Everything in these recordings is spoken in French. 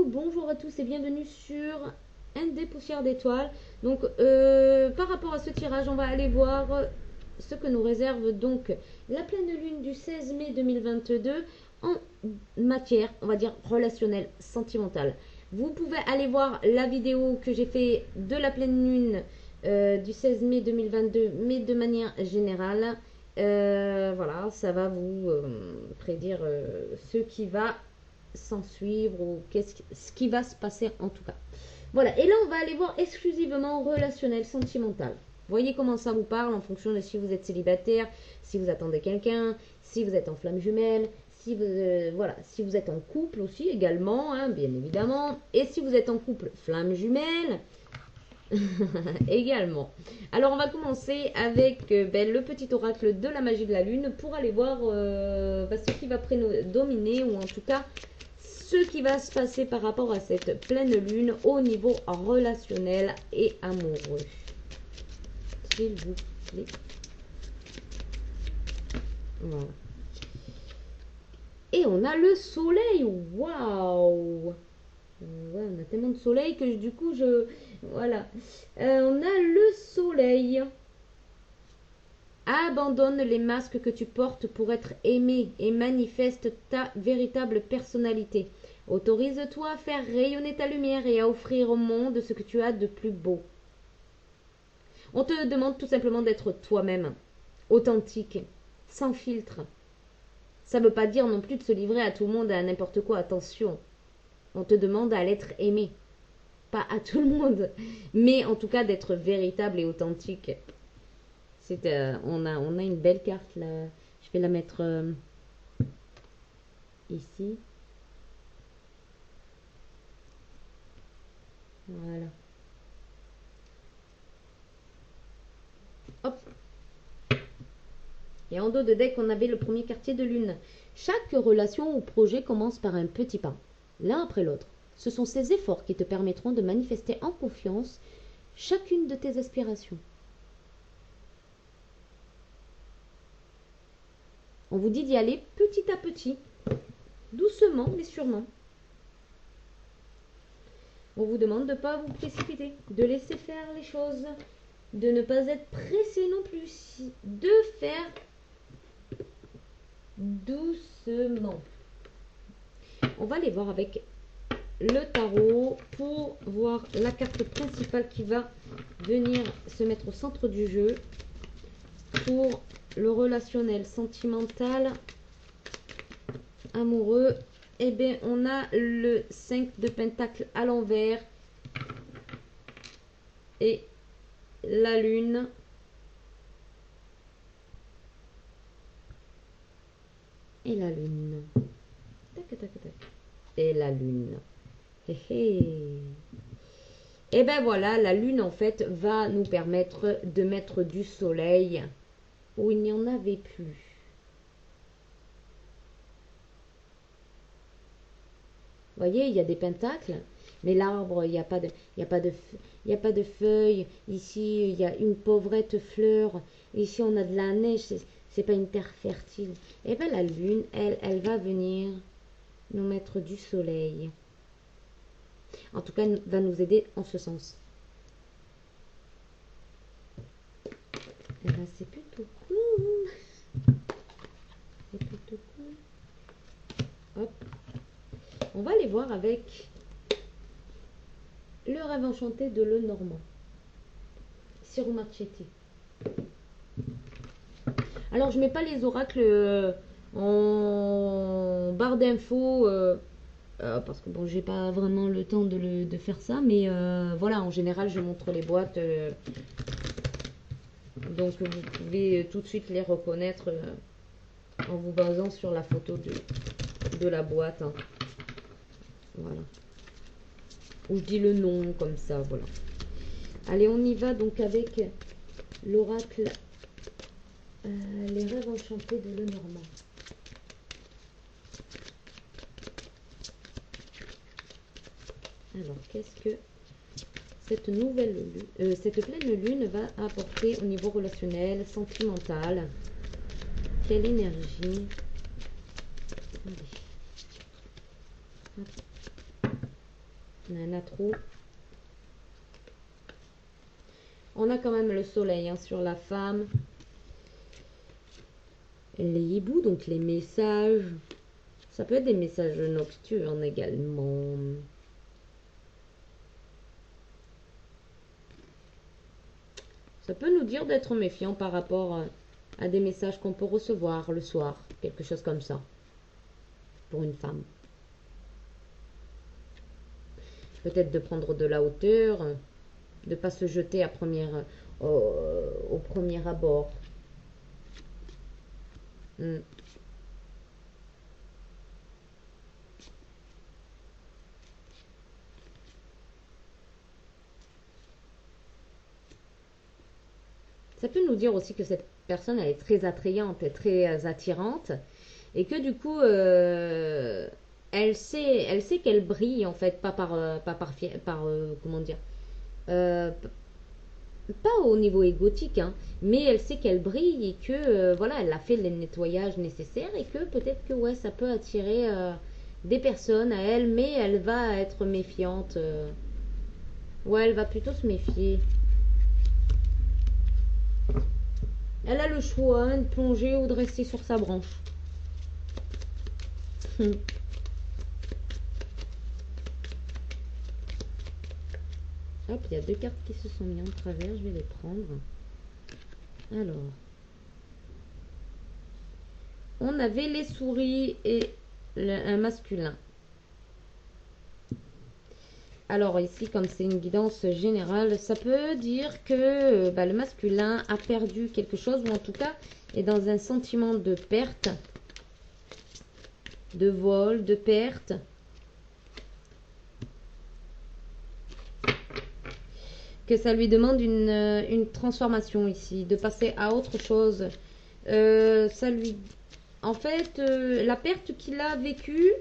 bonjour à tous et bienvenue sur ND Poussière d'étoiles. Donc par rapport à ce tirage, on va aller voir ce que nous réserve donc la pleine lune du 16 mai 2022 en matière, on va dire, relationnelle, sentimentale. Vous pouvez aller voir la vidéo que j'ai fait de la pleine lune du 16 mai 2022, mais de manière générale. Voilà, ça va vous prédire ce qui va s'en suivre ou ce qui va se passer en tout cas. Voilà, et là on va aller voir exclusivement relationnel, sentimental. Voyez comment ça vous parle en fonction de si vous êtes célibataire, si vous attendez quelqu'un, si vous êtes en flamme jumelle, si vous, voilà, si vous êtes en couple aussi également, hein, bien évidemment. Et si vous êtes en couple flamme jumelle, également. Alors on va commencer avec le petit oracle de la magie de la lune pour aller voir ce qui va prédominer ou en tout cas ce qui va se passer par rapport à cette pleine lune au niveau relationnel et amoureux. S'il vous plaît. Voilà. Et on a le soleil. Waouh! Ouais, on a tellement de soleil que du coup, voilà. On a le soleil. Abandonne les masques que tu portes pour être aimé et manifeste ta véritable personnalité. Autorise-toi à faire rayonner ta lumière et à offrir au monde ce que tu as de plus beau. On te demande tout simplement d'être toi-même, authentique, sans filtre. Ça ne veut pas dire non plus de se livrer à tout le monde et à n'importe quoi, attention. On te demande à l'être aimé. Pas à tout le monde, mais en tout cas d'être véritable et authentique. On a une belle carte là. Je vais la mettre ici. Voilà. Hop. Et en dos de deck, on avait le premier quartier de lune. Chaque relation ou projet commence par un petit pas, l'un après l'autre. Ce sont ces efforts qui te permettront de manifester en confiance chacune de tes aspirations. On vous dit d'y aller petit à petit, doucement mais sûrement. On vous demande de ne pas vous précipiter, de laisser faire les choses, de ne pas être pressé non plus, de faire doucement. On va aller voir avec le tarot pour voir la carte principale qui va venir se mettre au centre du jeu pour le relationnel, sentimental, amoureux. Eh bien, on a le 5 de Pentacle à l'envers et la lune. Et la lune. Tac, tac, tac. Et la lune. Hé hé. Et ben voilà, la lune en fait va nous permettre de mettre du soleil où il n'y en avait plus. Vous voyez, il y a des pentacles, mais l'arbre, il n'y a pas de feuilles. Ici, il y a une pauvrette fleur. Ici, on a de la neige. C'est pas une terre fertile. Et bien, la lune, elle va venir nous mettre du soleil. En tout cas, elle va nous aider en ce sens. Et ben, c'est plutôt cool. C'est plutôt cool. Hop. On va aller voir avec le rêve enchanté de Lenormand. Ciro Marchetti. Alors, je ne mets pas les oracles en barre d'infos parce que bon, j'ai pas vraiment le temps de faire ça, mais voilà, en général, je montre les boîtes. Donc, vous pouvez tout de suite les reconnaître en vous basant sur la photo de la boîte. Hein. Voilà. Ou je dis le nom comme ça, voilà. Allez, on y va donc avec l'oracle les rêves enchantés de Lenormand. Alors, qu'est-ce que cette cette pleine lune va apporter au niveau relationnel, sentimental? Quelle énergie? Allez. Il y en a trop. On a quand même le soleil hein, sur la femme. Les hiboux, donc les messages. Ça peut être des messages nocturnes également. Ça peut nous dire d'être méfiant par rapport à des messages qu'on peut recevoir le soir. Quelque chose comme ça. Pour une femme. Peut-être de prendre de la hauteur. De ne pas se jeter au premier abord. Ça peut nous dire aussi que cette personne elle est très attrayante et très attirante et que du coup elle sait qu'elle brille en fait pas par comment dire euh, pas au niveau égotique hein, mais elle sait qu'elle brille et que voilà elle a fait le nettoyage nécessaire et que peut-être que ouais ça peut attirer des personnes à elle mais elle va être méfiante ouais elle va plutôt se méfier. Elle a le choix hein, de plonger ou de rester sur sa branche. Hop, il y a deux cartes qui se sont mises en travers, je vais les prendre. Alors, on avait les souris et un masculin. Alors ici, comme c'est une guidance générale, ça peut dire que le masculin a perdu quelque chose, ou en tout cas est dans un sentiment de perte, de vol, de perte. Que ça lui demande une transformation ici, de passer à autre chose. Ça lui... En fait, la perte qu'il a vécue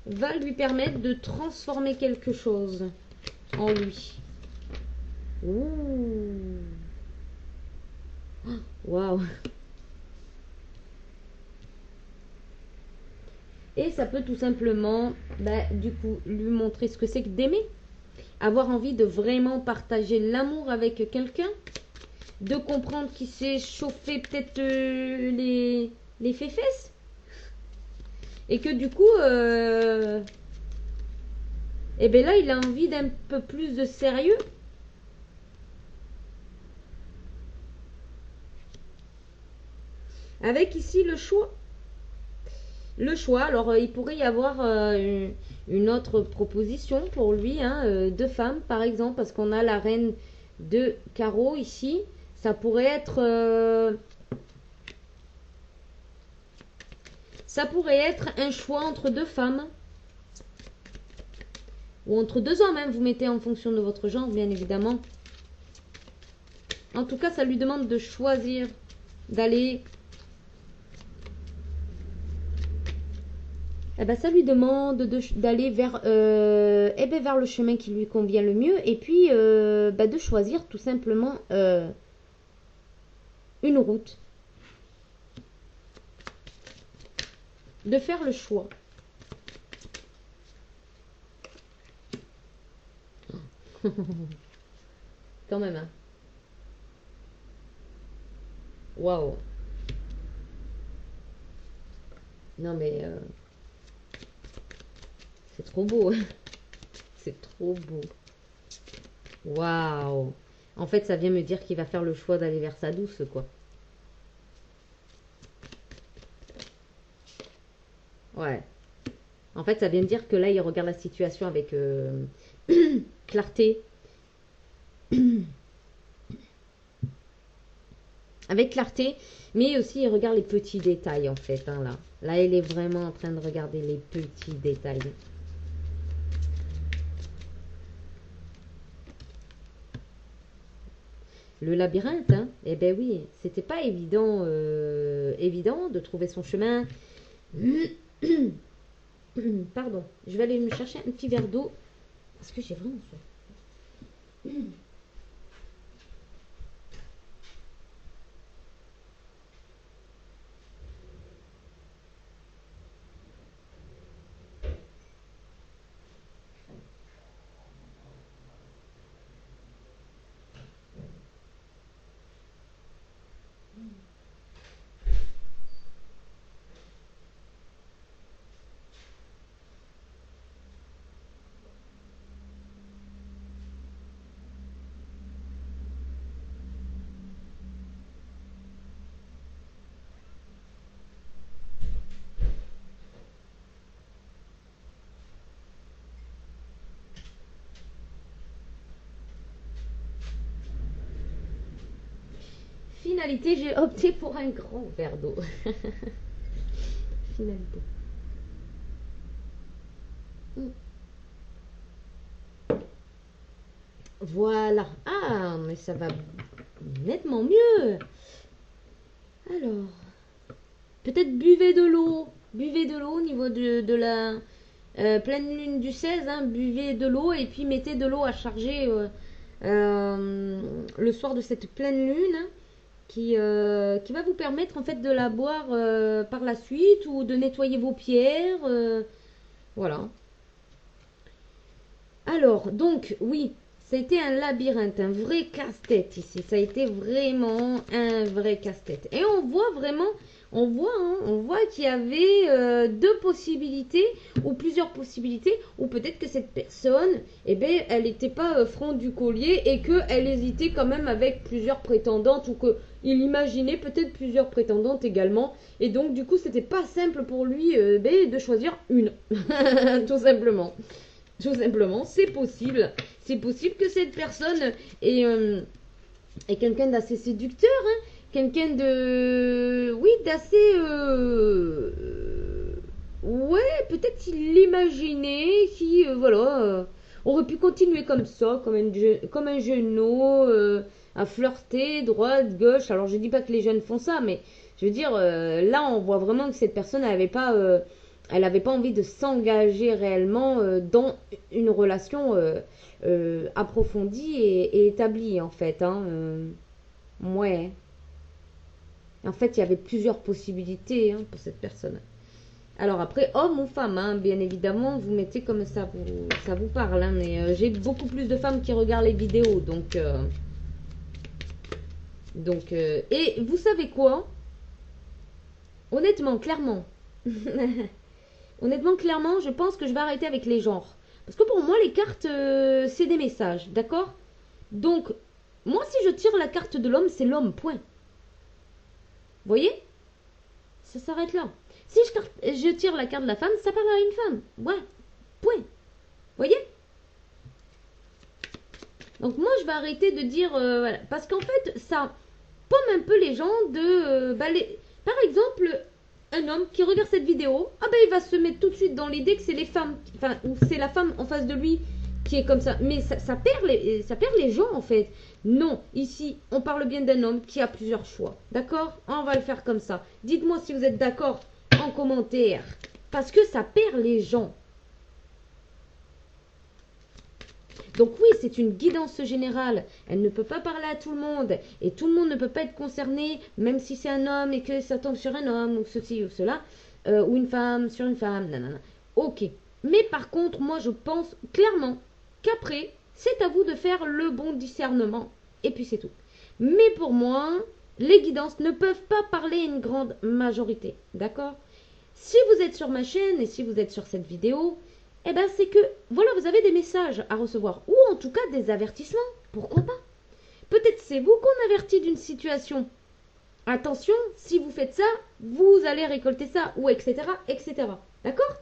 va lui permettre de transformer quelque chose en lui. Ouh. Waouh. Et ça peut tout simplement, du coup, lui montrer ce que c'est que d'aimer. Avoir envie de vraiment partager l'amour avec quelqu'un. De comprendre qu'il s'est chauffé peut-être les fesses. Et que du coup, et bien là, il a envie d'un peu plus de sérieux. Avec ici le choix. Le choix, alors il pourrait y avoir une autre proposition pour lui, hein, de femmes par exemple, parce qu'on a la reine de carreau ici. Ça pourrait être un choix entre deux femmes. Ou entre deux hommes, hein, vous mettez en fonction de votre genre, bien évidemment. En tout cas, ça lui demande de choisir, d'aller... ça lui demande d'aller vers le chemin qui lui convient le mieux. Et puis, de choisir tout simplement une route. De faire le choix. Quand même, hein. Waouh. Non, mais... c'est trop beau. C'est trop beau. Waouh. En fait, ça vient me dire qu'il va faire le choix d'aller vers sa douce, quoi. Ouais. En fait, ça vient me dire que là, il regarde la situation avec clarté. Avec clarté, mais aussi il regarde les petits détails, en fait, hein, là. Là, il est vraiment en train de regarder les petits détails. Le labyrinthe, hein. Eh ben oui, c'était pas évident de trouver son chemin. Pardon, je vais aller me chercher un petit verre d'eau parce que j'ai vraiment soif. finalité, j'ai opté pour un grand verre d'eau. Finalité. Voilà. Ah, mais ça va nettement mieux. Alors, peut-être buvez de l'eau. Buvez de l'eau au niveau de la pleine lune du 16. Hein, buvez de l'eau et puis mettez de l'eau à charger le soir de cette pleine lune. Hein, qui va vous permettre en fait de la boire par la suite ou de nettoyer vos pierres. Voilà. Alors, donc, oui, ça a été un labyrinthe, un vrai casse-tête ici. Ça a été vraiment un vrai casse-tête. Et on voit vraiment, on voit qu'il y avait deux possibilités ou plusieurs possibilités, ou peut-être que cette personne, eh ben, elle n'était pas franc du collier et qu'elle hésitait quand même avec plusieurs prétendantes ou qu'il imaginait peut-être plusieurs prétendantes également. Et donc, du coup, c'était pas simple pour lui de choisir une, tout simplement. Tout simplement, c'est possible. C'est possible que cette personne est quelqu'un d'assez séducteur, hein, quelqu'un de... Oui, d'assez... ouais, peut-être qu'il l'imaginait, qui, voilà, aurait pu continuer comme ça, comme un genou, à flirter, droite, gauche. Alors, je dis pas que les jeunes font ça, mais je veux dire, là, on voit vraiment que cette personne n'avait pas... elle n'avait pas envie de s'engager réellement dans une relation approfondie et établie, en fait. Hein, ouais. En fait, il y avait plusieurs possibilités hein, pour cette personne. Alors après, homme ou femme, hein, bien évidemment, vous mettez comme ça vous parle. Hein, mais j'ai beaucoup plus de femmes qui regardent les vidéos. Et vous savez quoi? Honnêtement, clairement... Honnêtement, clairement, je pense que je vais arrêter avec les genres. Parce que pour moi, les cartes, c'est des messages, d'accord? Donc, moi, si je tire la carte de l'homme, c'est l'homme, point. Vous voyez? Ça s'arrête là. Si je tire la carte de la femme, ça parle à une femme. Ouais, point. Vous voyez? Donc, moi, je vais arrêter de dire... voilà. Parce qu'en fait, ça paume un peu les gens de... Par exemple... Un homme qui regarde cette vidéo, ah ben il va se mettre tout de suite dans l'idée que c'est les femmes, enfin, ou c'est la femme en face de lui qui est comme ça. Mais ça perd les gens en fait. Non, ici, on parle bien d'un homme qui a plusieurs choix. D'accord? On va le faire comme ça. Dites-moi si vous êtes d'accord en commentaire. Parce que ça perd les gens. Donc oui, c'est une guidance générale. Elle ne peut pas parler à tout le monde. Et tout le monde ne peut pas être concerné, même si c'est un homme et que ça tombe sur un homme, ou ceci ou cela, ou une femme sur une femme. Nanana. Ok. Mais par contre, moi je pense clairement qu'après, c'est à vous de faire le bon discernement. Et puis c'est tout. Mais pour moi, les guidances ne peuvent pas parler à une grande majorité. D'accord? Si vous êtes sur ma chaîne et si vous êtes sur cette vidéo, eh bien, c'est que, voilà, vous avez des messages à recevoir. Ou en tout cas, des avertissements. Pourquoi pas? Peut-être c'est vous qu'on avertit d'une situation. Attention, si vous faites ça, vous allez récolter ça. Ou etc. etc. D'accord?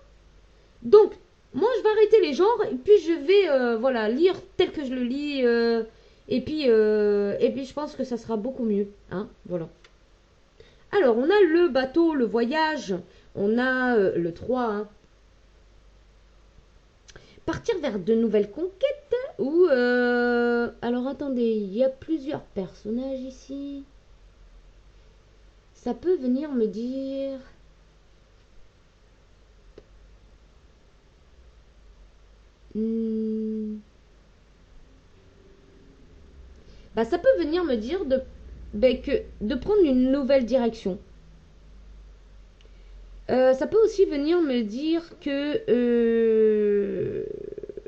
Donc, moi, je vais arrêter les genres. Et puis, je vais, voilà, lire tel que je le lis. Et puis, je pense que ça sera beaucoup mieux. Hein? Voilà. Alors, on a le bateau, le voyage. On a le 3, hein. Partir vers de nouvelles conquêtes ou... Alors attendez, il y a plusieurs personnages ici. Ça peut venir me dire... Bah, ça peut venir me dire de prendre une nouvelle direction. Ça peut aussi venir me dire que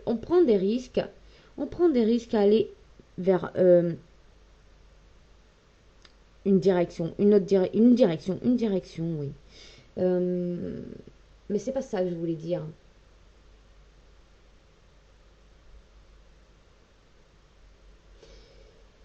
on prend des risques. On prend des risques à aller vers une direction, une direction, oui. Mais c'est pas ça que je voulais dire.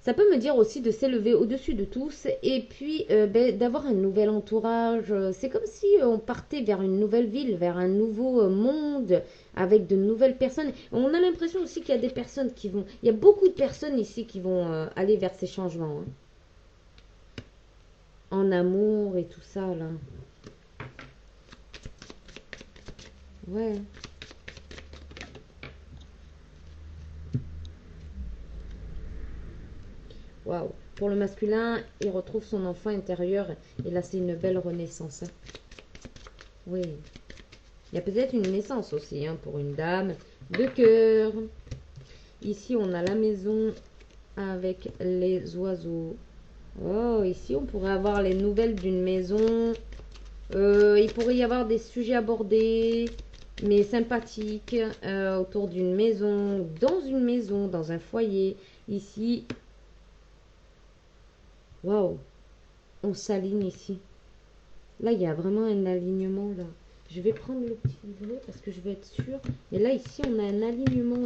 Ça peut me dire aussi de s'élever au-dessus de tous et puis d'avoir un nouvel entourage. C'est comme si on partait vers une nouvelle ville, vers un nouveau monde avec de nouvelles personnes. On a l'impression aussi qu'il y a des personnes qui vont... Il y a beaucoup de personnes ici qui vont aller vers ces changements. Hein. en amour et tout ça, là. Ouais. Waouh. Pour le masculin, il retrouve son enfant intérieur. Et là, c'est une belle renaissance. Hein. Oui. Il y a peut-être une naissance aussi, hein, pour une dame de cœur. Ici, on a la maison avec les oiseaux. Oh, ici, on pourrait avoir les nouvelles d'une maison. Il pourrait y avoir des sujets abordés, mais sympathiques, autour d'une maison, dans un foyer. Ici, waouh, on s'aligne ici. Là, il y a vraiment un alignement, là. Je vais prendre le petit livret parce que je veux être sûre. Et là, ici, on a un alignement.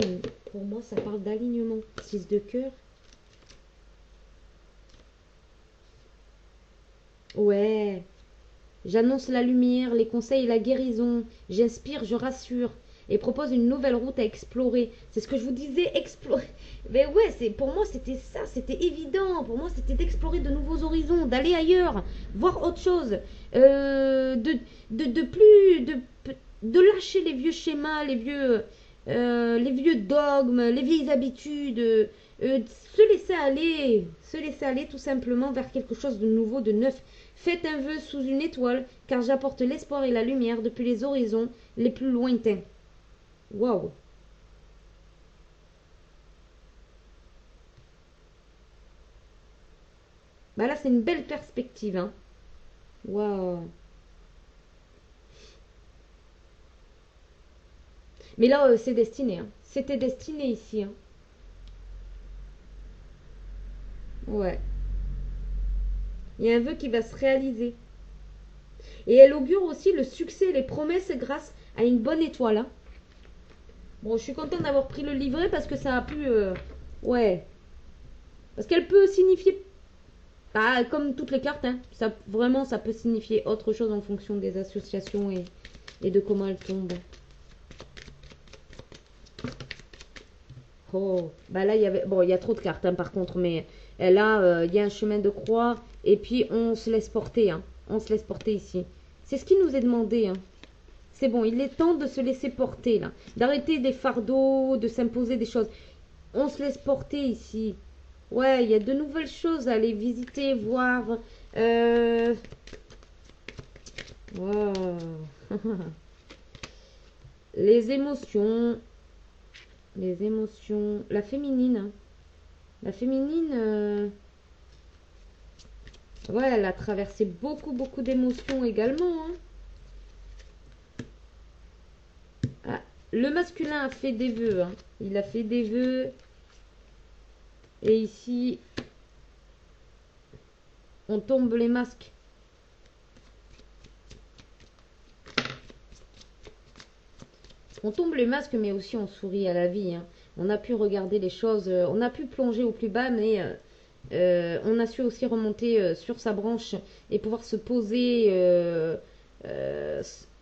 Pour moi, ça parle d'alignement. 6 de cœur. Ouais. J'annonce la lumière, les conseils et la guérison. J'inspire, je rassure. Et propose une nouvelle route à explorer. C'est ce que je vous disais, explorer. Mais ouais, pour moi, c'était ça. C'était évident. Pour moi, c'était d'explorer de nouveaux horizons, d'aller ailleurs, voir autre chose. De lâcher les vieux schémas, les vieux dogmes, les vieilles habitudes. Se laisser aller tout simplement vers quelque chose de nouveau, de neuf. Faites un vœu sous une étoile, car j'apporte l'espoir et la lumière depuis les horizons les plus lointains. Waouh! Bah là, c'est une belle perspective, hein. Waouh! Mais là, c'est destiné, hein. C'était destiné ici, hein. Ouais. Il y a un vœu qui va se réaliser. Et elle augure aussi le succès et les promesses grâce à une bonne étoile, hein. Bon, je suis contente d'avoir pris le livret parce que ça a pu... ouais. Parce qu'elle peut signifier... Ah, comme toutes les cartes, hein. Ça, vraiment, ça peut signifier autre chose en fonction des associations et de comment elles tombent. Oh, bah là, il y avait... Bon, il y a trop de cartes, hein, par contre, mais là, il y a un chemin de croix et puis on se laisse porter, hein. On se laisse porter ici. C'est ce qui nous est demandé, hein. C'est bon, il est temps de se laisser porter, là. D'arrêter des fardeaux, de s'imposer des choses. On se laisse porter ici. Ouais, il y a de nouvelles choses à aller visiter, voir. Wow. Les émotions. Les émotions. La féminine. Hein. La féminine, ouais, elle a traversé beaucoup, beaucoup d'émotions également. Hein. Ah, le masculin a fait des vœux. Hein. Il a fait des vœux. Et ici, on tombe les masques. On tombe les masques, mais aussi on sourit à la vie. Hein. On a pu regarder les choses, on a pu plonger au plus bas, mais on a su aussi remonter sur sa branche et pouvoir se poser,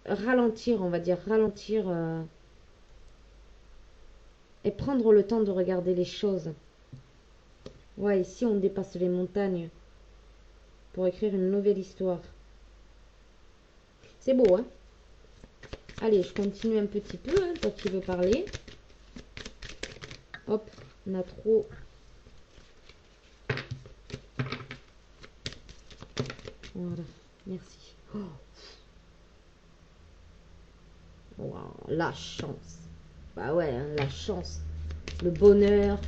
ralentir, on va dire, ralentir et prendre le temps de regarder les choses. Ouais, ici on dépasse les montagnes pour écrire une nouvelle histoire. C'est beau, hein? Allez, je continue un petit peu, hein, toi qui veux parler. Hop, on a trop... Voilà, merci. Oh. Wow, la chance. Bah ouais, hein, la chance. Le bonheur.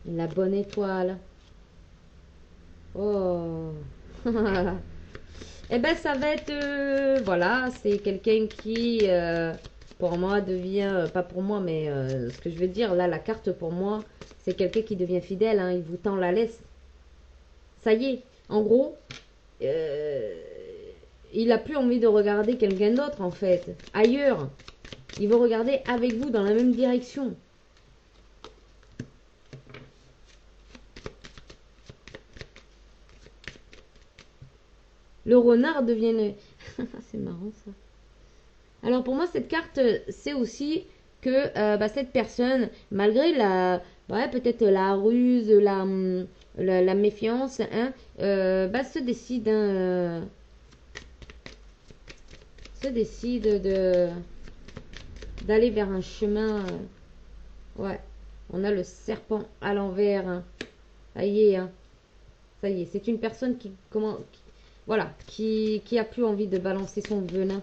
La bonne étoile. Oh. Eh ben, ça va être... voilà, c'est quelqu'un qui, pour moi, devient... pas pour moi, mais ce que je veux dire, là, la carte, pour moi, c'est quelqu'un qui devient fidèle. Hein, il vous tend la laisse. Ça y est. En gros, il a plus envie de regarder quelqu'un d'autre, en fait. Ailleurs. Il veut regarder avec vous dans la même direction. Le renard devient le... c'est marrant ça. Alors pour moi, cette carte, c'est aussi que cette personne, malgré la... ouais, peut-être la ruse, la méfiance, hein, se décide, hein, se décide d'aller vers un chemin. Ouais, on a le serpent à l'envers. Hein. Ça y est, hein. Ça y est, c'est une personne voilà, qui a plus envie de balancer son venin.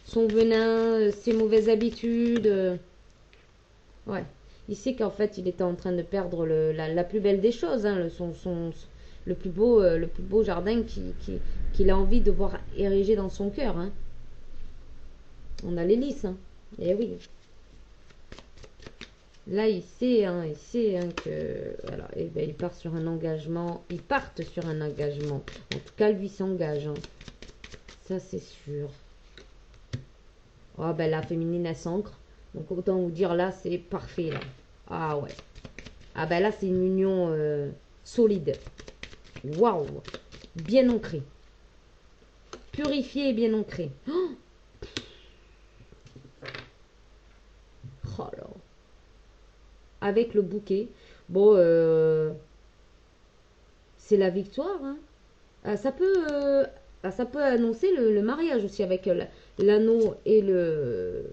Son venin, ses mauvaises habitudes. Ouais. Il sait qu'en fait, il était en train de perdre la plus belle des choses, hein, le plus beau jardin qu'il a envie de voir érigé dans son cœur. Hein. On a l'hélice. Hein. Eh oui. Là, il sait hein, que voilà, et ben, il part sur un engagement. Ils partent sur un engagement. En tout cas, lui s'engage. Hein. Ça, c'est sûr. Oh, ben la féminine, elle s'ancre. Donc, autant vous dire, là, c'est parfait. Là. Ah ouais. Ah ben là, c'est une union solide. Waouh. Bien ancrée. Purifiée et bien ancrée. Oh, oh là. Avec le bouquet. Bon, c'est la victoire. Hein. Ça peut annoncer le mariage aussi avec l'anneau et le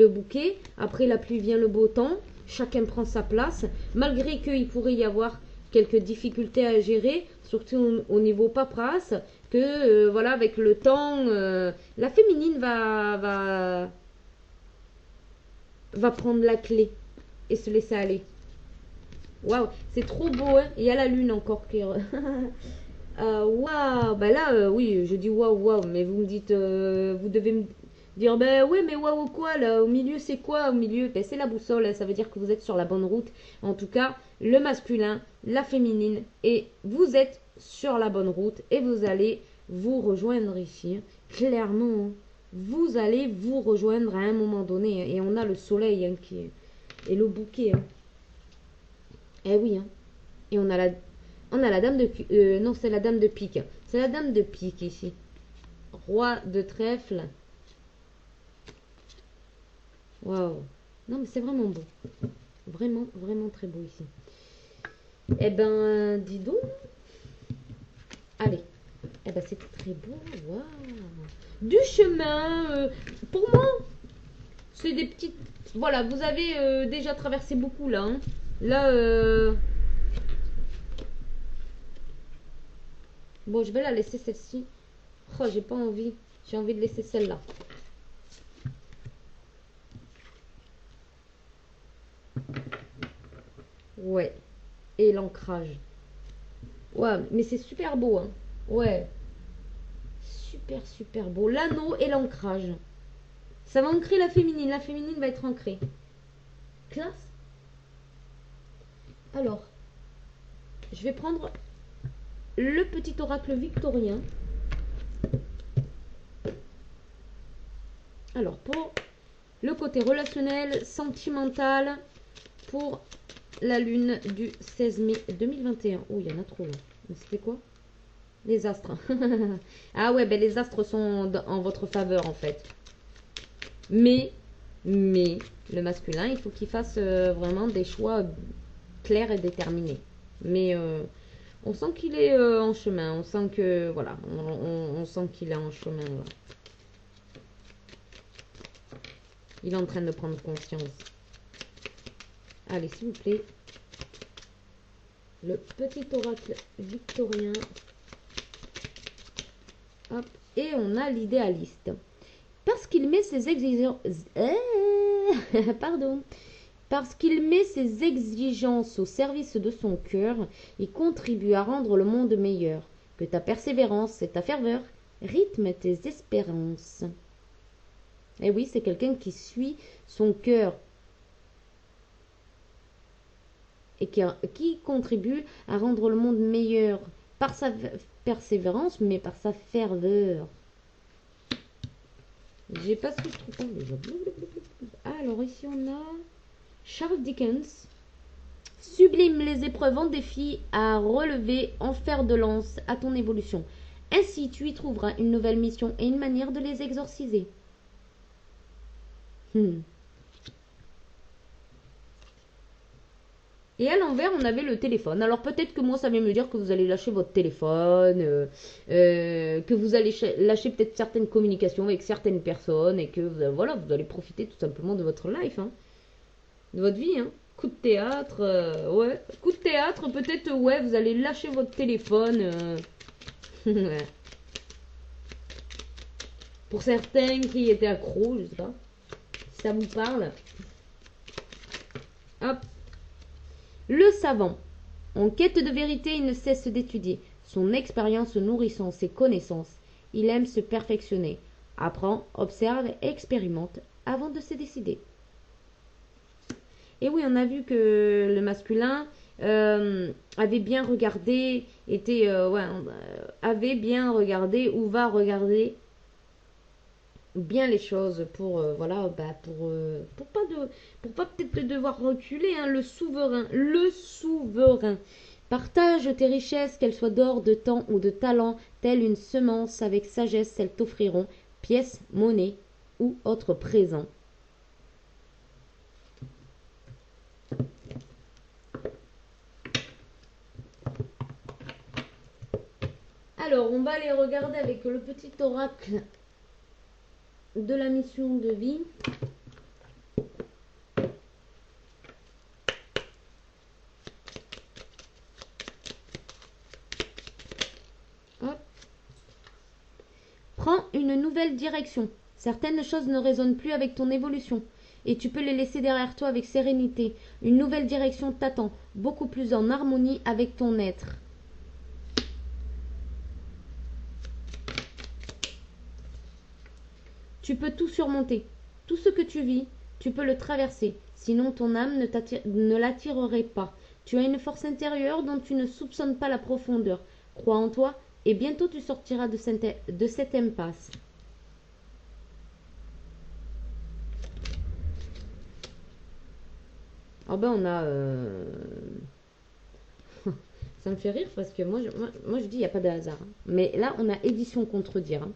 bouquet. Après la pluie vient le beau temps. Chacun prend sa place. Malgré qu'il pourrait y avoir quelques difficultés à gérer, surtout au niveau paperasse, que voilà, avec le temps, la féminine va prendre la clé et se laisser aller. Waouh, c'est trop beau, hein. Il y a la lune encore qui... waouh, bah là, oui, je dis waouh, waouh, mais vous me dites, vous devez me dire, ben ouais, mais waouh quoi, là, au milieu, c'est quoi, au milieu? Ben, c'est la boussole, ça veut dire que vous êtes sur la bonne route. En tout cas, le masculin, la féminine, et vous êtes sur la bonne route, et vous allez vous rejoindre ici, hein. Clairement, hein. Vous allez vous rejoindre à un moment donné, hein. Et on a le soleil, hein, et le bouquet, hein. Eh oui, hein. Et on a la dame de... non, c'est la dame de pique. C'est la dame de pique ici. Roi de trèfle. Waouh. Non, mais c'est vraiment beau. Vraiment, vraiment très beau ici. Eh ben, dis donc. Allez. Eh ben, c'est très beau. Waouh. Du chemin. Pour moi, c'est des petites... Voilà, vous avez déjà traversé beaucoup là. Hein. Là, bon, je vais la laisser celle-ci. Oh, j'ai pas envie. J'ai envie de laisser celle-là. Ouais. Et l'ancrage. Ouais, mais c'est super beau, hein. Ouais. Super, super beau. L'anneau et l'ancrage. Ça va ancrer la féminine. La féminine va être ancrée. Classe. Alors, je vais prendre le petit oracle victorien. Alors, pour le côté relationnel, sentimental, pour la lune du 16 mai 2021. Oh, il y en a trop là. C'était quoi? Les astres. Ah ouais, ben les astres sont en votre faveur en fait. Mais, le masculin, il faut qu'il fasse vraiment des choix clairs et déterminés. Mais on sent qu'il est en chemin. On sent que, voilà, on sent qu'il est en chemin. Là. Il est en train de prendre conscience. Allez, s'il vous plaît. Le petit oracle victorien. Hop. Et on a l'idéaliste. Parce qu'il met ses exigences... Pardon. Parce qu'il met ses exigences au service de son cœur, il contribue à rendre le monde meilleur. Que ta persévérance et ta ferveur rythment tes espérances. Et oui, c'est quelqu'un qui suit son cœur et qui contribue à rendre le monde meilleur par sa persévérance, mais par sa ferveur. J'ai pas ce que je trouve pas déjà. Alors ici on a Charles Dickens. Sublime les épreuves en défi à relever en fer de lance à ton évolution. Ainsi tu y trouveras une nouvelle mission et une manière de les exorciser. Et à l'envers, on avait le téléphone. Alors peut-être que moi, ça vient me dire que vous allez lâcher votre téléphone, que vous allez lâcher peut-être certaines communications avec certaines personnes et que voilà, vous allez profiter tout simplement de votre life, hein, de votre vie. Hein. Coup de théâtre, ouais. Coup de théâtre, peut-être, ouais, vous allez lâcher votre téléphone. Ouais. Pour certains qui étaient accros, je sais pas. Si ça vous parle. Hop. Le savant. En quête de vérité, il ne cesse d'étudier. Son expérience nourrissant ses connaissances. Il aime se perfectionner. Apprend, observe et expérimente avant de se décider. Et oui, on a vu que le masculin avait bien regardé, avait bien regardé ou va regarder bien les choses pour pour pas peut-être devoir reculer, hein, le souverain partage tes richesses, qu'elles soient d'or, de temps ou de talent, telle une semence, avec sagesse elles t'offriront pièces, monnaie ou autres présents. Alors on va aller regarder avec le petit oracle de la mission de vie. Hop. Prends une nouvelle direction. Certaines choses ne résonnent plus avec ton évolution et tu peux les laisser derrière toi avec sérénité. Une nouvelle direction t'attend, beaucoup plus en harmonie avec ton être. Tu peux tout surmonter. Tout ce que tu vis, tu peux le traverser. Sinon, ton âme ne l'attirerait pas. Tu as une force intérieure dont tu ne soupçonnes pas la profondeur. Crois en toi et bientôt tu sortiras de cette impasse. Ah ben on a... Ça me fait rire parce que moi je dis il n'y a pas de hasard. Hein. Mais là, on a édition contredire. Hein.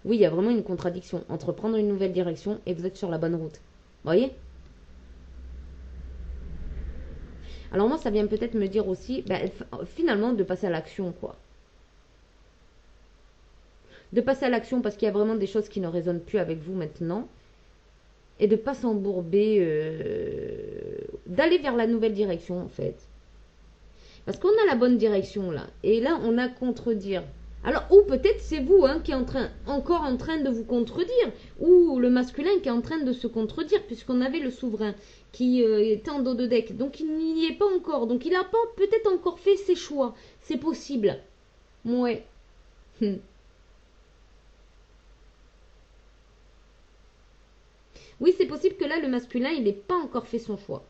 Oui, il y a vraiment une contradiction entre prendre une nouvelle direction et vous êtes sur la bonne route. Vous voyez? Alors moi, ça vient peut-être me dire aussi, finalement, de passer à l'action, quoi. De passer à l'action parce qu'il y a vraiment des choses qui ne résonnent plus avec vous maintenant. Et de ne pas s'embourber, d'aller vers la nouvelle direction, en fait. Parce qu'on a la bonne direction, là. Et là, on a contredire. Alors, ou peut-être c'est vous hein, qui est encore en train de vous contredire, ou le masculin qui est en train de se contredire, puisqu'on avait le souverain qui était en dos de deck. Donc, il n'y est pas encore. Donc, il n'a pas peut-être encore fait ses choix. C'est possible. Ouais. Oui, c'est possible que là, le masculin, il n'ait pas encore fait son choix.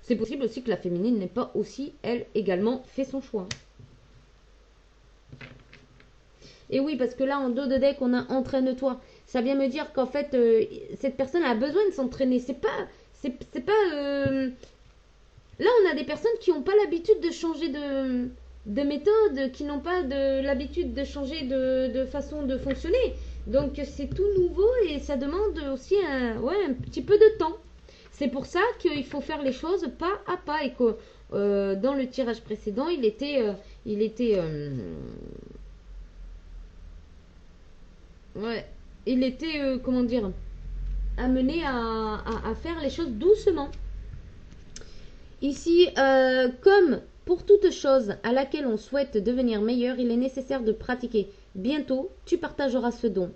C'est possible aussi que la féminine n'ait pas aussi, elle, également fait son choix. Et oui, parce que là, en dos de deck, on a entraîne-toi. Ça vient me dire qu'en fait, cette personne a besoin de s'entraîner. C'est pas. Là, on a des personnes qui n'ont pas l'habitude de changer de méthode, qui n'ont pas l'habitude de changer de façon de fonctionner. Donc, c'est tout nouveau et ça demande aussi un petit peu de temps. C'est pour ça qu'il faut faire les choses pas à pas. Et que dans le tirage précédent, il était ouais, il était, comment dire, amené à faire les choses doucement. Ici, comme pour toute chose à laquelle on souhaite devenir meilleur, il est nécessaire de pratiquer. Bientôt, tu partageras ce don.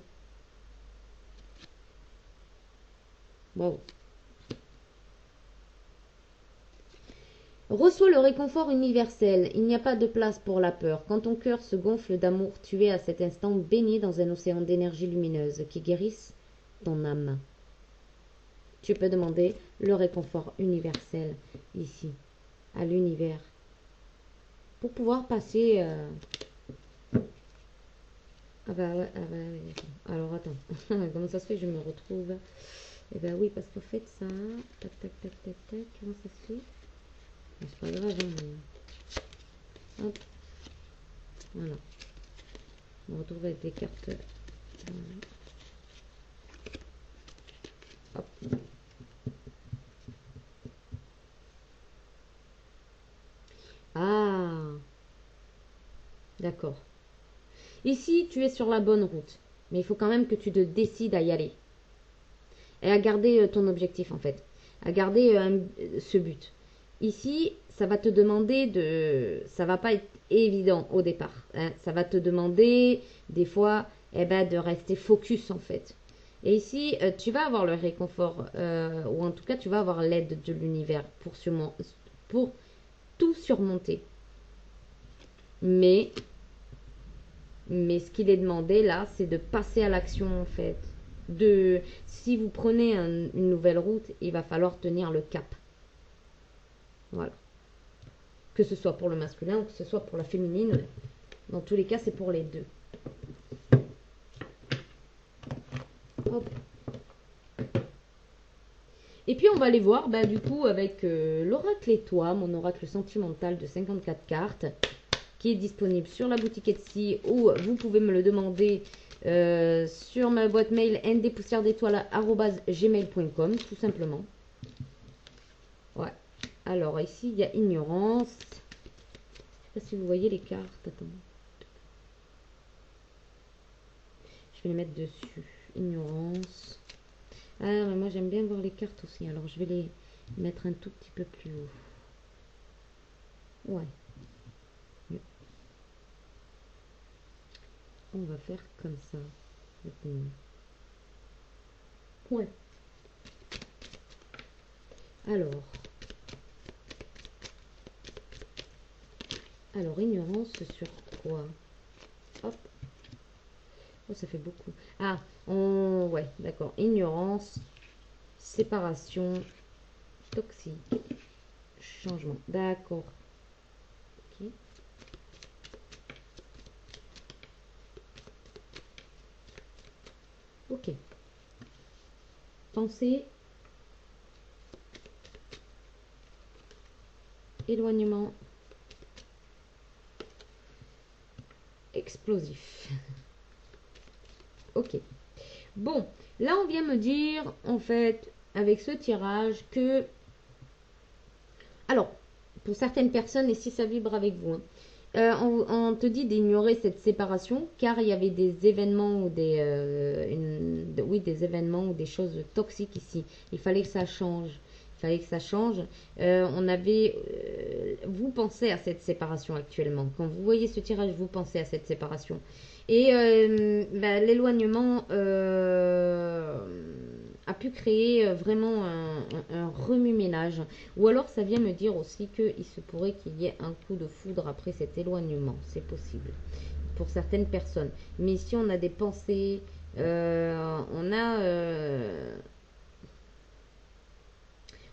Wow. Reçois le réconfort universel. Il n'y a pas de place pour la peur. Quand ton cœur se gonfle d'amour, tu es à cet instant baigné dans un océan d'énergie lumineuse qui guérisse ton âme. Tu peux demander le réconfort universel ici, à l'univers, pour pouvoir passer... Ah bah ouais, alors attends, comment ça se fait que je me retrouve? Eh ben oui, parce qu'en fait ça, tac, tac, tac, tac, tac, comment ça se fait? C'est pas grave, hein, mais... Hop, voilà. On retrouve avec des cartes... Voilà. Hop. D'accord. Ici, tu es sur la bonne route. Mais il faut quand même que tu te décides à y aller. Et à garder ton objectif, en fait. À garder ce but. Ici, ça va te demander de... Ça va pas être évident au départ. Hein. Ça va te demander, des fois, de rester focus, en fait. Et ici, tu vas avoir le réconfort, ou en tout cas, tu vas avoir l'aide de l'univers pour tout surmonter. Mais ce qu'il est demandé là, c'est de passer à l'action en fait. Si vous prenez une nouvelle route, il va falloir tenir le cap. Voilà. Que ce soit pour le masculin ou que ce soit pour la féminine. Dans tous les cas, c'est pour les deux. Hop. Et puis on va aller voir du coup avec l'oracle et toi, mon oracle sentimental de 54 cartes, qui est disponible sur la boutique Etsy, ou vous pouvez me le demander sur ma boîte mail ndpoussièredétoile@gmail.com, tout simplement. Ouais. Alors ici il y a ignorance. Je sais pas si vous voyez les cartes. Attends. Je vais les mettre dessus. Ignorance. Ah, mais moi j'aime bien voir les cartes aussi. Alors je vais les mettre un tout petit peu plus haut. Ouais. On va faire comme ça. Ouais. Alors ignorance sur quoi? Hop. Oh, ça fait beaucoup. Ah, ouais, d'accord. Ignorance, séparation, toxique, changement. D'accord. Ok. Ok. Pensée. Éloignement. Explosif. Ok. Bon, là on vient me dire, en fait, avec ce tirage, que... Alors, pour certaines personnes, et si ça vibre avec vous, hein, on te dit d'ignorer cette séparation, car il y avait des événements ou des événements ou des choses toxiques ici. Il fallait que ça change. Vous pensez à cette séparation actuellement. Quand vous voyez ce tirage, vous pensez à cette séparation. Et l'éloignement a pu créer vraiment un remue-ménage. Ou alors ça vient me dire aussi qu'il se pourrait qu'il y ait un coup de foudre après cet éloignement. C'est possible pour certaines personnes. Mais ici on a des pensées,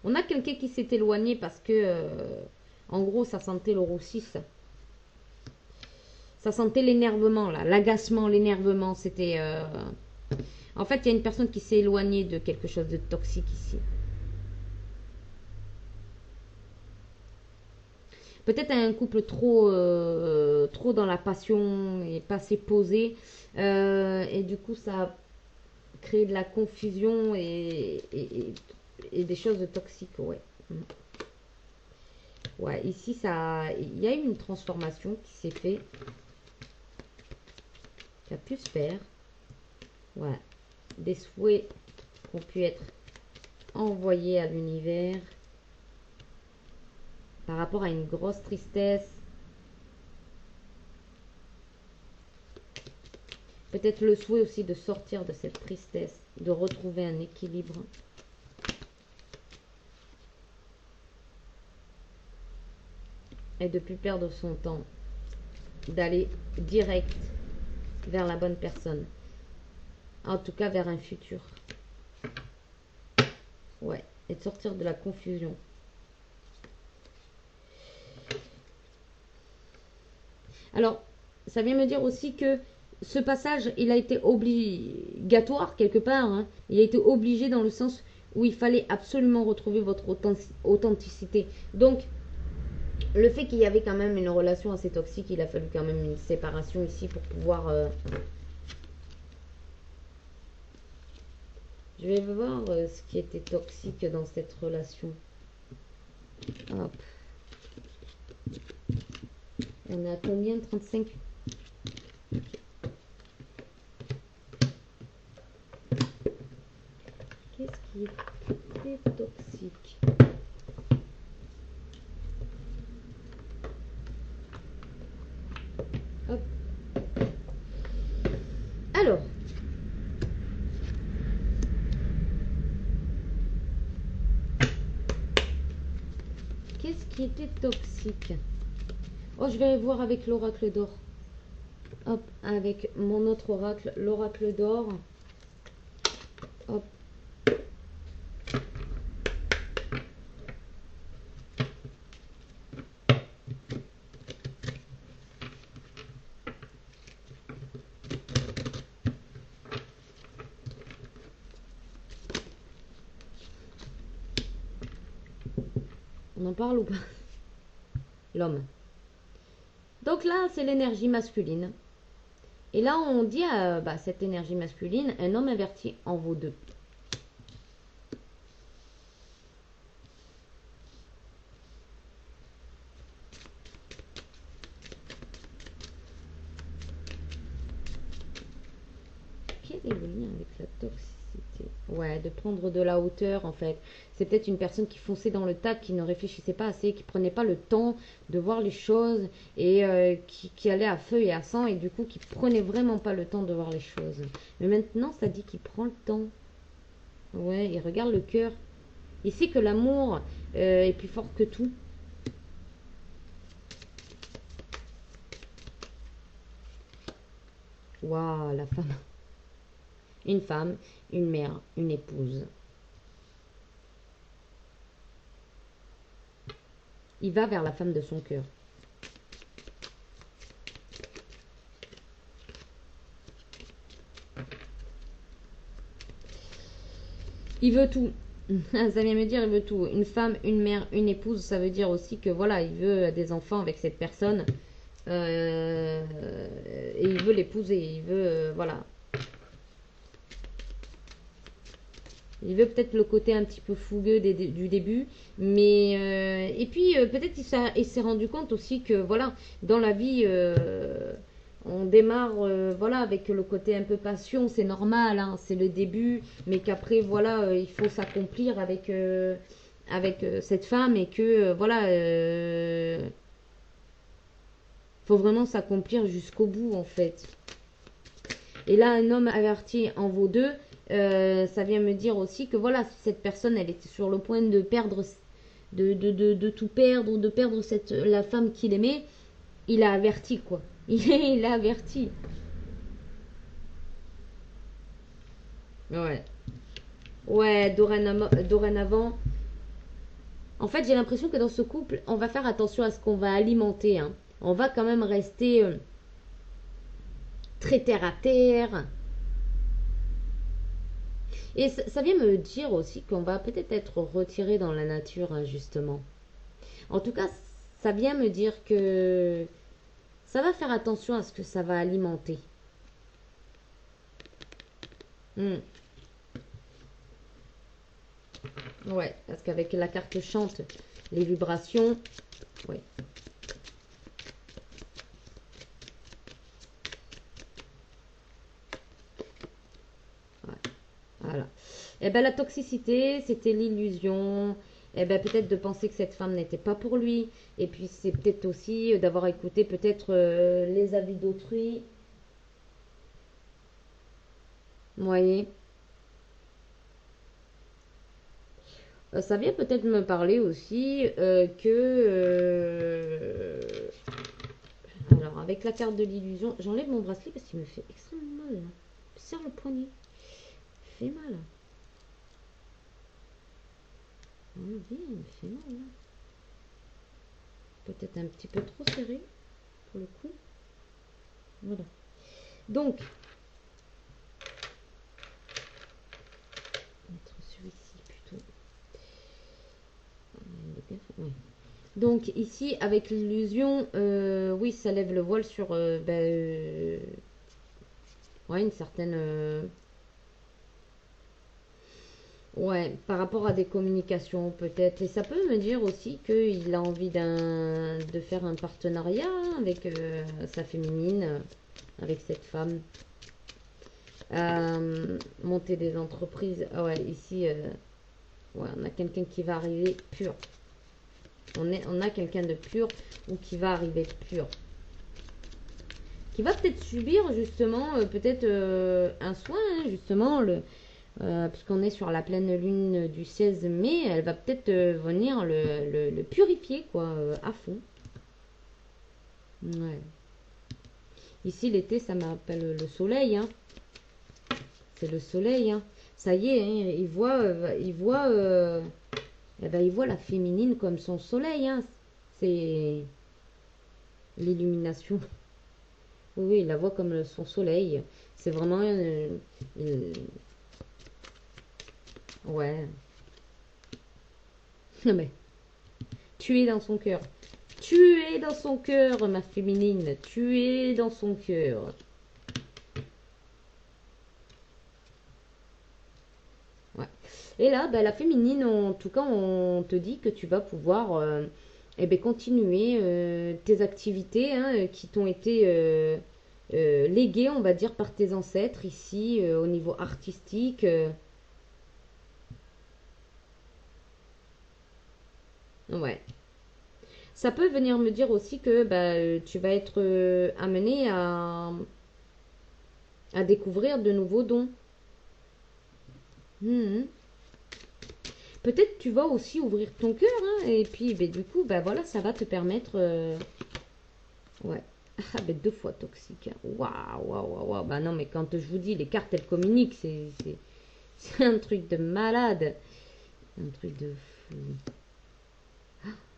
on a quelqu'un qui s'est éloigné parce que en gros ça sentait le roussis. Ça sentait l'énervement là, l'agacement, l'énervement. C'était en fait, il y a une personne qui s'est éloignée de quelque chose de toxique ici. Peut-être un couple trop dans la passion et pas assez posé. Et du coup, ça a créé de la confusion et des choses toxiques. Ouais. Ouais, ici, il y a eu une transformation qui s'est faite. Qui a pu se faire. Ouais. Des souhaits qui ont pu être envoyés à l'univers par rapport à une grosse tristesse. Peut-être le souhait aussi de sortir de cette tristesse, de retrouver un équilibre. Et de ne plus perdre son temps, d'aller direct vers la bonne personne. En tout cas, vers un futur. Ouais, et de sortir de la confusion. Alors, ça vient me dire aussi que ce passage, il a été obligatoire quelque part. Hein. Il a été obligé dans le sens où il fallait absolument retrouver votre authenticité. Donc, le fait qu'il y avait quand même une relation assez toxique, il a fallu quand même une séparation ici pour pouvoir... Je vais voir ce qui était toxique dans cette relation. Hop. On est à combien? 35 qui était toxique? Hop. Alors. Qu'est-ce qui était toxique? Oh, je vais voir avec l'oracle d'or. Hop, avec mon autre oracle, l'oracle d'or. Hop. On en parle ou pas? L'homme. Donc là, c'est l'énergie masculine. Et là, on dit à cette énergie masculine, un homme averti en vaut deux. Quel est le lien avec la toxicité? Ouais, de prendre de la hauteur en fait. C'est peut-être une personne qui fonçait dans le tas, qui ne réfléchissait pas assez, qui prenait pas le temps de voir les choses et qui allait à feu et à sang et du coup qui prenait vraiment pas le temps de voir les choses. Mais maintenant, ça dit qu'il prend le temps. Ouais, il regarde le cœur. Il sait que l'amour est plus fort que tout. Waouh, la femme. Une femme, une mère, une épouse. Il va vers la femme de son cœur. Il veut tout. Ça vient me dire, il veut tout. Une femme, une mère, une épouse, ça veut dire aussi que voilà, il veut des enfants avec cette personne. Et il veut l'épouser. Il veut, voilà. Il veut peut-être le côté un petit peu fougueux du début. Mais, et puis, peut-être il s'est rendu compte aussi que, voilà, dans la vie, on démarre, voilà, avec le côté un peu passion. C'est normal, hein, c'est le début. Mais qu'après, voilà, il faut s'accomplir avec, cette femme. Et que, voilà, faut vraiment s'accomplir jusqu'au bout, en fait. Et là, un homme averti en vaut deux. Ça vient me dire aussi que voilà, si cette personne, elle était sur le point de perdre, de tout perdre, ou de perdre la femme qu'il aimait, il a averti, quoi. Il a averti. Ouais. Ouais, dorénavant. En fait, j'ai l'impression que dans ce couple, on va faire attention à ce qu'on va alimenter. Hein. On va quand même rester très terre à terre. Et ça vient me dire aussi qu'on va peut-être être retiré dans la nature, hein, justement. En tout cas, ça vient me dire que ça va faire attention à ce que ça va alimenter. Ouais, parce qu'avec la carte chante, les vibrations, ouais. Voilà. Et ben la toxicité, c'était l'illusion. Et ben peut-être de penser que cette femme n'était pas pour lui. Et puis c'est peut-être aussi d'avoir écouté peut-être les avis d'autrui. Vous voyez. Ça vient peut-être me parler aussi alors, avec la carte de l'illusion, j'enlève mon bracelet parce qu'il me fait extrêmement mal. Là. Je serre le poignet. Il fait mal. On dit, il me fait mal. Là. Peut-être un petit peu trop serré pour le coup. Voilà. Donc, mettre celui-ci plutôt. Ouais. Donc ici, avec l'illusion, oui, ça lève le voile sur ouais, une certaine... ouais, par rapport à des communications peut-être. Et ça peut me dire aussi qu'il a envie de faire un partenariat avec sa féminine, avec cette femme. Monter des entreprises. Ah ouais, ici, ouais, on a quelqu'un qui va arriver pur. On a quelqu'un de pur ou qui va arriver pur. Qui va peut-être subir justement, peut-être un soin, hein, justement, puisqu'on est sur la pleine lune du 16 mai, elle va peut-être venir le purifier, quoi, à fond. Ouais. Ici, l'été, ça m'appelle le soleil, hein. C'est le soleil, hein. Ça y est, hein, il voit la féminine comme son soleil, hein. C'est l'illumination. Oui, il la voit comme son soleil. C'est vraiment ouais. Non mais, tu es dans son cœur. Tu es dans son cœur, ma féminine. Tu es dans son cœur. Ouais. Et là, bah, la féminine, en tout cas, on te dit que tu vas pouvoir eh ben, continuer tes activités hein, qui t'ont été léguées, on va dire, par tes ancêtres ici, au niveau artistique. Ouais. Ça peut venir me dire aussi que bah, tu vas être amené à découvrir de nouveaux dons. Mhm. Peut-être tu vas aussi ouvrir ton cœur, hein, et puis ben, du coup, ben, voilà, ça va te permettre... ouais. Ah, ben, 2 fois toxique. Hein. Waouh, waouh, waouh, waouh. Bah non, mais quand je vous dis, les cartes, elles communiquent, c'est un truc de malade. Un truc de fou.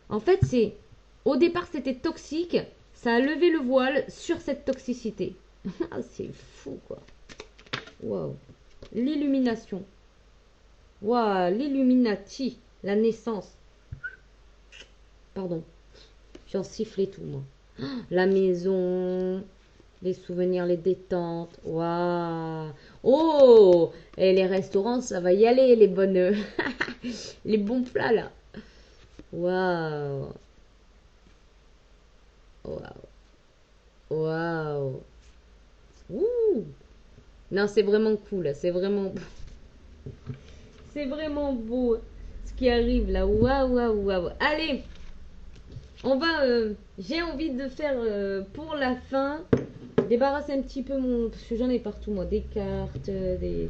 En fait, c'est... Au départ, c'était toxique. Ça a levé le voile sur cette toxicité. C'est fou, quoi. Waouh. L'illumination. Waouh, l'Illuminati, la naissance. Pardon, j'en sifflais tout, moi. La maison, les souvenirs, les détentes. Waouh. Oh, et les restaurants, ça va y aller, les bonnes... les bons plats, là. Waouh. Waouh. Waouh. Ouh. Non, c'est vraiment cool, c'est vraiment... C'est vraiment beau ce qui arrive là. Waouh, waouh, waouh. Allez, on va. J'ai envie de faire pour la fin. Débarrasser un petit peu mon. Parce que j'en ai partout moi. Des cartes, des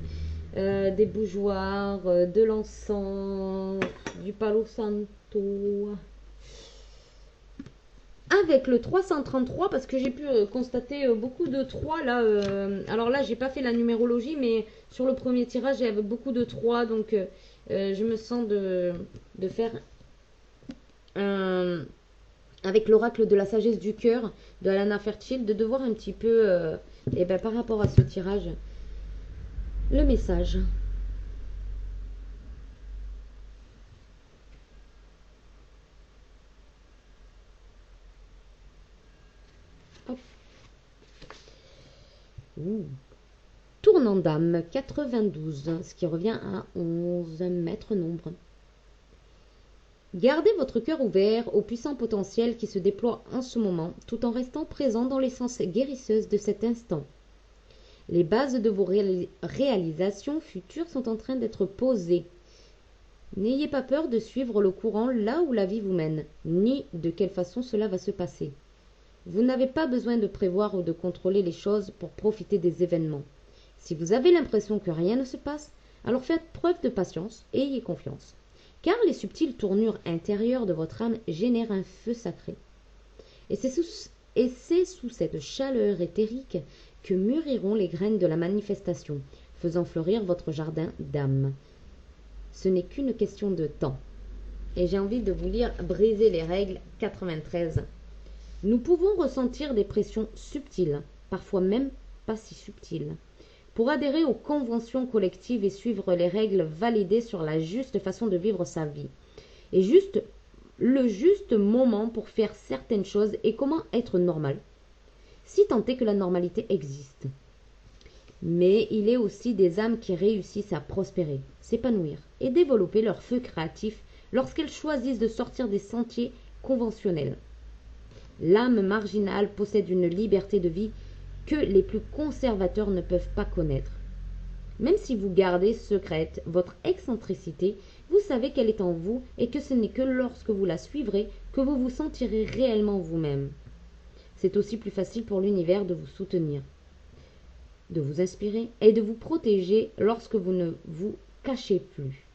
bougeoirs, de l'encens, du palo santo. Avec le 333, parce que j'ai pu constater beaucoup de 3 là. Alors là, j'ai pas fait la numérologie, mais sur le premier tirage, il y avait beaucoup de 3. Donc, je me sens de faire avec l'oracle de la sagesse du cœur de Alana Fairchild, de voir un petit peu, et ben, par rapport à ce tirage, le message. Hop. Ouh. Tournant dame, 92, ce qui revient à 11 maître nombre. Gardez votre cœur ouvert au puissant potentiel qui se déploie en ce moment, tout en restant présent dans l'essence guérisseuse de cet instant. Les bases de vos réalisations futures sont en train d'être posées. N'ayez pas peur de suivre le courant là où la vie vous mène, ni de quelle façon cela va se passer. Vous n'avez pas besoin de prévoir ou de contrôler les choses pour profiter des événements. Si vous avez l'impression que rien ne se passe, alors faites preuve de patience et ayez confiance. Car les subtiles tournures intérieures de votre âme génèrent un feu sacré. Et c'est sous cette chaleur éthérique que mûriront les graines de la manifestation, faisant fleurir votre jardin d'âme. Ce n'est qu'une question de temps. Et j'ai envie de vous lire Briser les règles 93. Nous pouvons ressentir des pressions subtiles, parfois même pas si subtiles, pour adhérer aux conventions collectives et suivre les règles validées sur la juste façon de vivre sa vie. Et le juste moment pour faire certaines choses et comment être normal, si tant est que la normalité existe. Mais il est aussi des âmes qui réussissent à prospérer, s'épanouir et développer leur feu créatif lorsqu'elles choisissent de sortir des sentiers conventionnels. L'âme marginale possède une liberté de vie que les plus conservateurs ne peuvent pas connaître. Même si vous gardez secrète votre excentricité, vous savez qu'elle est en vous et que ce n'est que lorsque vous la suivrez que vous vous sentirez réellement vous-même. C'est aussi plus facile pour l'univers de vous soutenir, de vous inspirer et de vous protéger lorsque vous ne vous cachez plus.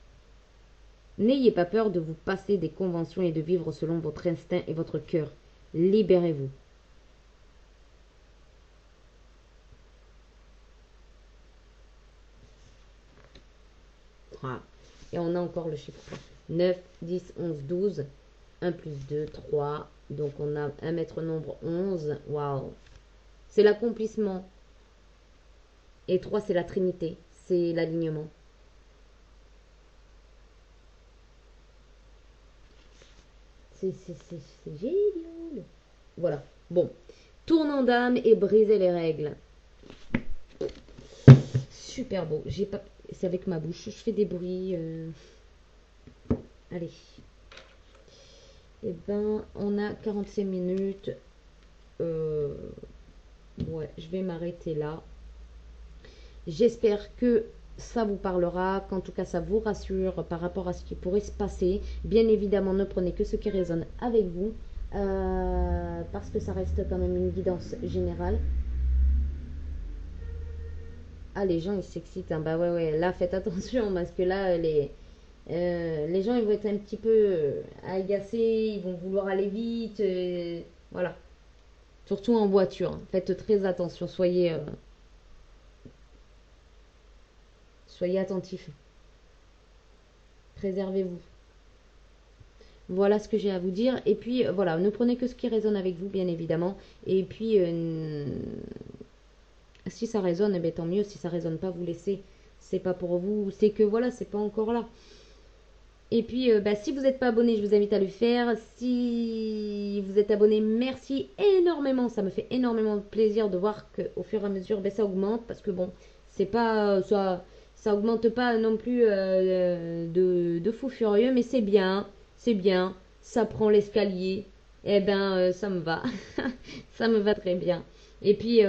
N'ayez pas peur de vous passer des conventions et de vivre selon votre instinct et votre cœur. Libérez-vous. Ah. Et on a encore le chiffre 9, 10, 11, 12. 1 plus 2, 3. Donc on a un maître nombre 11. Waouh. C'est l'accomplissement. Et 3, c'est la Trinité. C'est l'alignement. C'est génial. Voilà. Bon. Tournant d'âme et briser les règles. Super beau. J'ai pas... C'est avec ma bouche. Je fais des bruits. Allez. Eh ben, on a 45 minutes. Ouais, je vais m'arrêter là. J'espère que ça vous parlera, qu'en tout cas ça vous rassure par rapport à ce qui pourrait se passer. Bien évidemment, ne prenez que ce qui résonne avec vous, parce que ça reste quand même une guidance générale. Ah, les gens ils s'excitent, hein. Bah ouais, là faites attention parce que là les gens ils vont être un petit peu agacés, ils vont vouloir aller vite, voilà. Surtout en voiture, hein. Faites très attention, soyez attentifs. Préservez-vous. Voilà ce que j'ai à vous dire. Et puis voilà, ne prenez que ce qui résonne avec vous, bien évidemment. Et puis si ça résonne, eh bien, tant mieux. Si ça résonne pas, vous laissez. C'est pas pour vous. C'est que voilà, c'est pas encore là. Et puis, si vous n'êtes pas abonné, je vous invite à le faire. Si vous êtes abonné, merci énormément. Ça me fait énormément de plaisir de voir qu'au fur et à mesure, ça augmente. Parce que bon, c'est pas ça augmente pas non plus de fou furieux, mais c'est bien. C'est bien. Ça prend l'escalier. Eh ben, ça me va. Ça me va très bien. Et puis,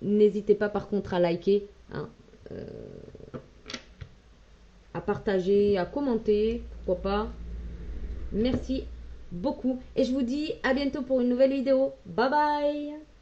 n'hésitez pas par contre à liker, hein, à partager, à commenter, pourquoi pas. Merci beaucoup. Et je vous dis à bientôt pour une nouvelle vidéo. Bye bye.